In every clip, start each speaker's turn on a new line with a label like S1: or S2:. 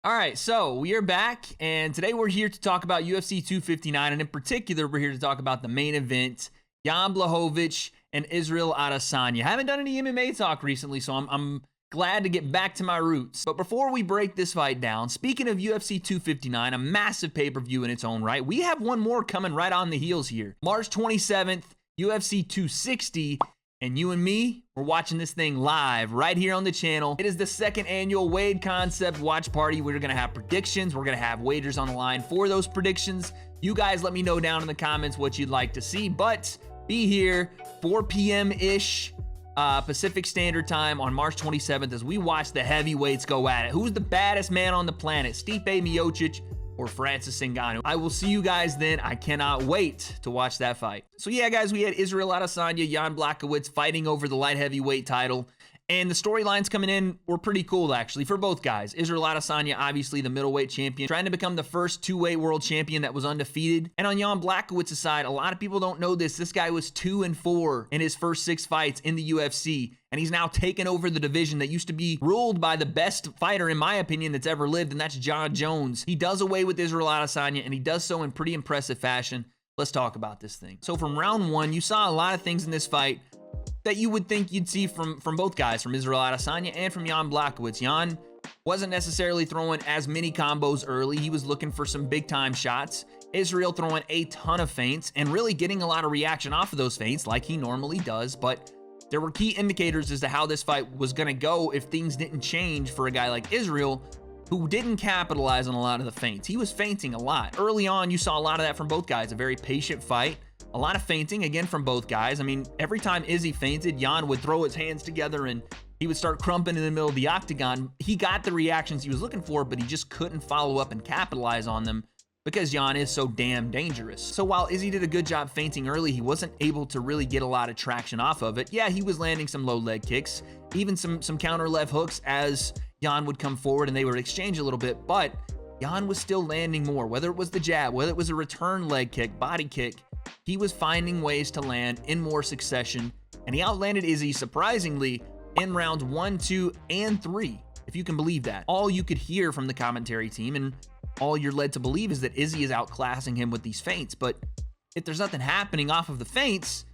S1: All right, so we are back, and today we're here to talk about UFC 259, and in particular, we're here to talk about the main event, Jan Blachowicz and Israel Adesanya. I haven't done any MMA talk recently, so I'm glad to get back to my roots. But before we break this fight down, speaking of UFC 259, a massive pay-per-view in its own right, we have one more coming right on the heels here. March 27th, UFC 260, and you and me, we're watching this thing live right here on the channel. It is the second annual W.A.D.E concept watch party. We're going to have predictions. We're going to have wagers on the line for those predictions. You guys let me know down in the comments what you'd like to see, but be here 4 p.m.-ish Pacific Standard Time on March 27th as we watch the heavyweights go at it. Who's the baddest man on the planet? Stipe Miocic or Francis Ngannou? I will see you guys then. I cannot wait to watch that fight. So yeah, guys, we had Israel Adesanya, Jan Blachowicz fighting over the light heavyweight title. And the storylines coming in were pretty cool, actually, for both guys. Israel Adesanya, obviously the middleweight champion, trying to become the first two-weight world champion that was undefeated. And on Jan Blachowicz's side, a lot of people don't know this. This guy was 2-4 in his first 6 fights in the UFC. And he's now taken over the division that used to be ruled by the best fighter, in my opinion, that's ever lived, and that's Jon Jones. He does away with Israel Adesanya, and he does so in pretty impressive fashion. Let's talk about this thing. So from round 1, you saw a lot of things in this fight that you would think you'd see from both guys, from Israel Adesanya and from Jan Blachowicz. Jan wasn't necessarily throwing as many combos early. He was looking for some big-time shots. Israel throwing a ton of feints and really getting a lot of reaction off of those feints like he normally does, but there were key indicators as to how this fight was going to go if things didn't change for a guy like Israel, who didn't capitalize on a lot of the feints. He was feinting a lot. Early on, you saw a lot of that from both guys. A very patient fight. A lot of feinting, again, from both guys. I mean, every time Izzy feinted, Jan would throw his hands together and he would start crumping in the middle of the octagon. He got the reactions he was looking for, but he just couldn't follow up and capitalize on them because Jan is so damn dangerous. So while Izzy did a good job feinting early, he wasn't able to really get a lot of traction off of it. Yeah, he was landing some low leg kicks, even some counter left hooks as Jan would come forward and they would exchange a little bit, but Jan was still landing more, whether it was the jab, whether it was a return leg kick, body kick. He was finding ways to land in more succession, and he outlanded Izzy surprisingly in rounds 1, 2, and 3, if you can believe that. All you could hear from the commentary team and all you're led to believe is that Izzy is outclassing him with these feints, but if there's nothing happening off of the feints,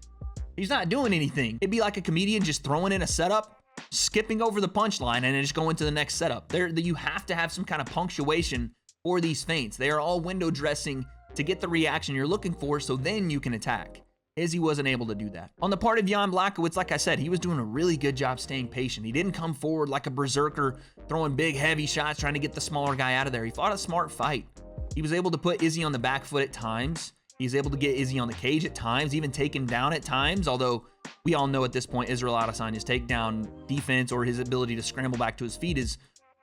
S1: he's not doing anything. It'd be like a comedian just throwing in a setup, skipping over the punchline, and then just going to the next setup. You have to have some kind of punctuation for these feints. They are all window dressing to get the reaction you're looking for, so then you can attack. Izzy wasn't able to do that. On the part of Jan Blachowicz, like I said, he was doing a really good job staying patient. He didn't come forward like a berserker, throwing big, heavy shots, trying to get the smaller guy out of there. He fought a smart fight. He was able to put Izzy on the back foot at times. He was able to get Izzy on the cage at times, even take him down at times, although we all know at this point Israel Adesanya's takedown defense or his ability to scramble back to his feet is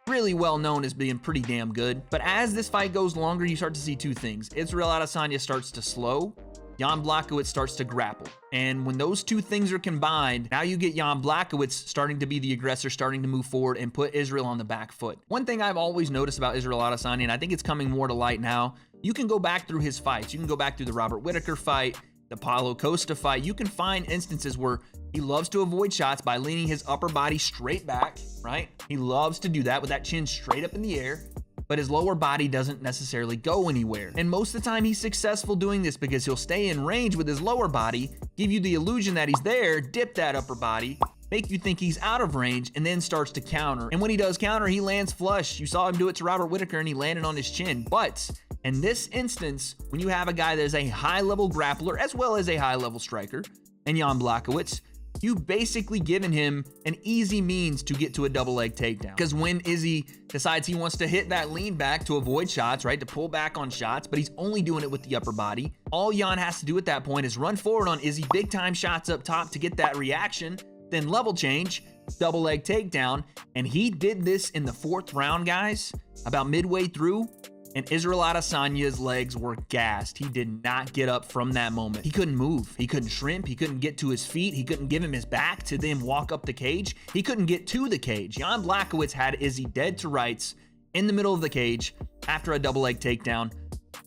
S1: really well known as being pretty damn good. But as this fight goes longer, you start to see two things. Israel Adesanya starts to slow. Jan Blachowicz starts to grapple. And when those two things are combined, now you get Jan Blachowicz starting to be the aggressor, starting to move forward and put Israel on the back foot. One thing I've always noticed about Israel Adesanya, and I think it's coming more to light now, you can go back through his fights. You can go back through the Robert Whittaker fight, the Paulo Costa fight. You can find instances where he loves to avoid shots by leaning his upper body straight back, right? He loves to do that with that chin straight up in the air, but his lower body doesn't necessarily go anywhere. And most of the time he's successful doing this because he'll stay in range with his lower body, give you the illusion that he's there, dip that upper body, make you think he's out of range, and then starts to counter. And when he does counter, he lands flush. You saw him do it to Robert Whittaker and he landed on his chin. But in this instance, when you have a guy that is a high-level grappler as well as a high-level striker, and Jan Blachowicz, you've basically given him an easy means to get to a double leg takedown. Because when Izzy decides he wants to hit that lean back to avoid shots, right, to pull back on shots, but he's only doing it with the upper body, all Jan has to do at that point is run forward on Izzy, big time shots up top to get that reaction, then level change, double leg takedown, and he did this in the 4th round, guys, about midway through, and Israel Adesanya's legs were gassed. He did not get up from that moment. He couldn't move. He couldn't shrimp. He couldn't get to his feet. He couldn't give him his back to then walk up the cage. He couldn't get to the cage. Jan Blachowicz had Izzy dead to rights in the middle of the cage after a double leg takedown.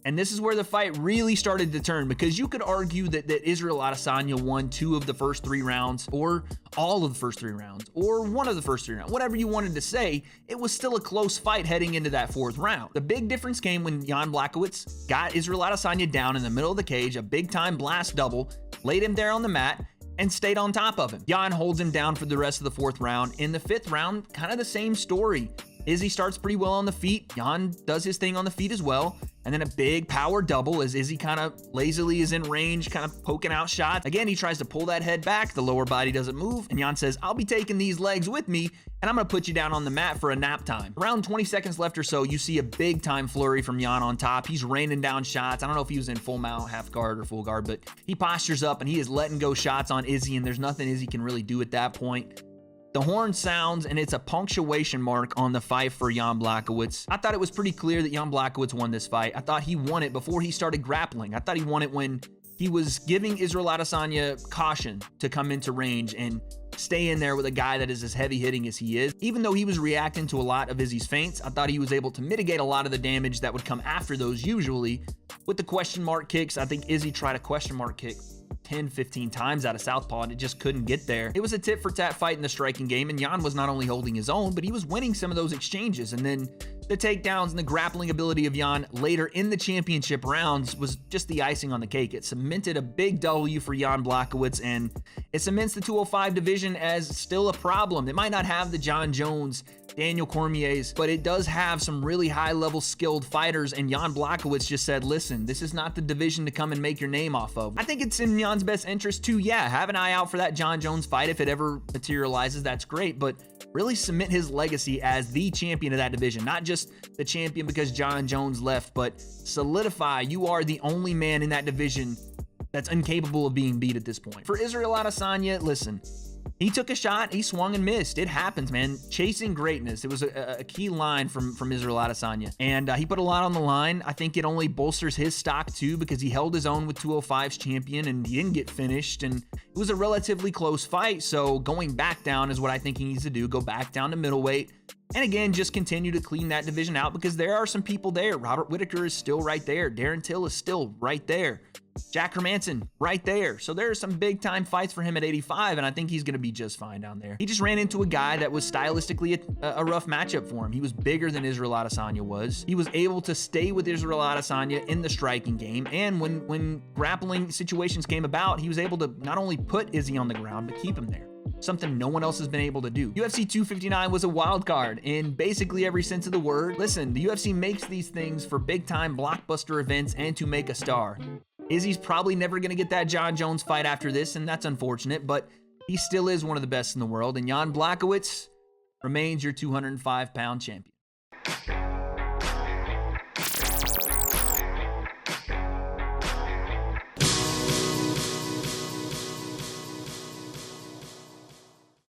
S1: And this is where the fight really started to turn, because you could argue that Israel Adesanya won 2 of the first 3 rounds, or all of the first 3 rounds, or 1 of the first 3 rounds. Whatever you wanted to say, it was still a close fight heading into that 4th round. The big difference came when Jan Blachowicz got Israel Adesanya down in the middle of the cage, a big-time blast double, laid him there on the mat, and stayed on top of him. Jan holds him down for the rest of the 4th round. In the 5th round, kind of the same story. Izzy starts pretty well on the feet. Jan does his thing on the feet as well. And then a big power double as Izzy kind of lazily is in range, kind of poking out shots. Again, he tries to pull that head back. The lower body doesn't move. And Jan says, I'll be taking these legs with me, and I'm going to put you down on the mat for a nap time. Around 20 seconds left or so, you see a big time flurry from Jan on top. He's raining down shots. I don't know if he was in full mount, half guard, or full guard, but he postures up and he is letting go shots on Izzy, and there's nothing Izzy can really do at that point. The horn sounds, and it's a punctuation mark on the fight for Jan Blachowicz. I thought it was pretty clear that Jan Blachowicz won this fight. I thought he won it before he started grappling. I thought he won it when he was giving Israel Adesanya caution to come into range and stay in there with a guy that is as heavy hitting as he is. Even though he was reacting to a lot of Izzy's feints, I thought he was able to mitigate a lot of the damage that would come after those usually. With the question mark kicks, I think Izzy tried a question mark kick 10, 15 times out of southpaw, and it just couldn't get there. It was a tit for tat fight in the striking game, and Jan was not only holding his own, but he was winning some of those exchanges. And then the takedowns and the grappling ability of Jan later in the championship rounds was just the icing on the cake. It cemented a big W for Jan Blachowicz, and it cements the 205 division as still a problem. It might not have the John Jones, Daniel Cormier's, but it does have some really high-level skilled fighters, and Jan Blachowicz just said, listen, this is not the division to come and make your name off of. I think it's in Jan's best interest to, yeah, have an eye out for that John Jones fight. If it ever materializes, that's great, but really cement his legacy as the champion of that division. Not just the champion because John Jones left, but solidify you are the only man in that division that's incapable of being beat at this point. For Israel Adesanya, listen, he took a shot, he swung and missed. It happens, man. Chasing greatness. It was a key line from Israel Adesanya. And he put a lot on the line. I think it only bolsters his stock too, because he held his own with 205's champion and he didn't get finished. And it was a relatively close fight. So going back down is what I think he needs to do. Go back down to middleweight. And again, just continue to clean that division out, because there are some people there. Robert Whittaker is still right there. Darren Till is still right there. Jack Hermanson right there. So there are some big time fights for him at 85, and I think he's going to be just fine down there. He just ran into a guy that was stylistically a rough matchup for him. He was bigger than Israel Adesanya was. He was able to stay with Israel Adesanya in the striking game, and when grappling situations came about, he was able to not only put Izzy on the ground, but keep him there. Something no one else has been able to do. UFC 259 was a wild card in basically every sense of the word. Listen, the UFC makes these things for big time blockbuster events and to make a star. Izzy's probably never going to get that John Jones fight after this, and that's unfortunate, but he still is one of the best in the world, and Jan Blachowicz remains your 205-pound champion.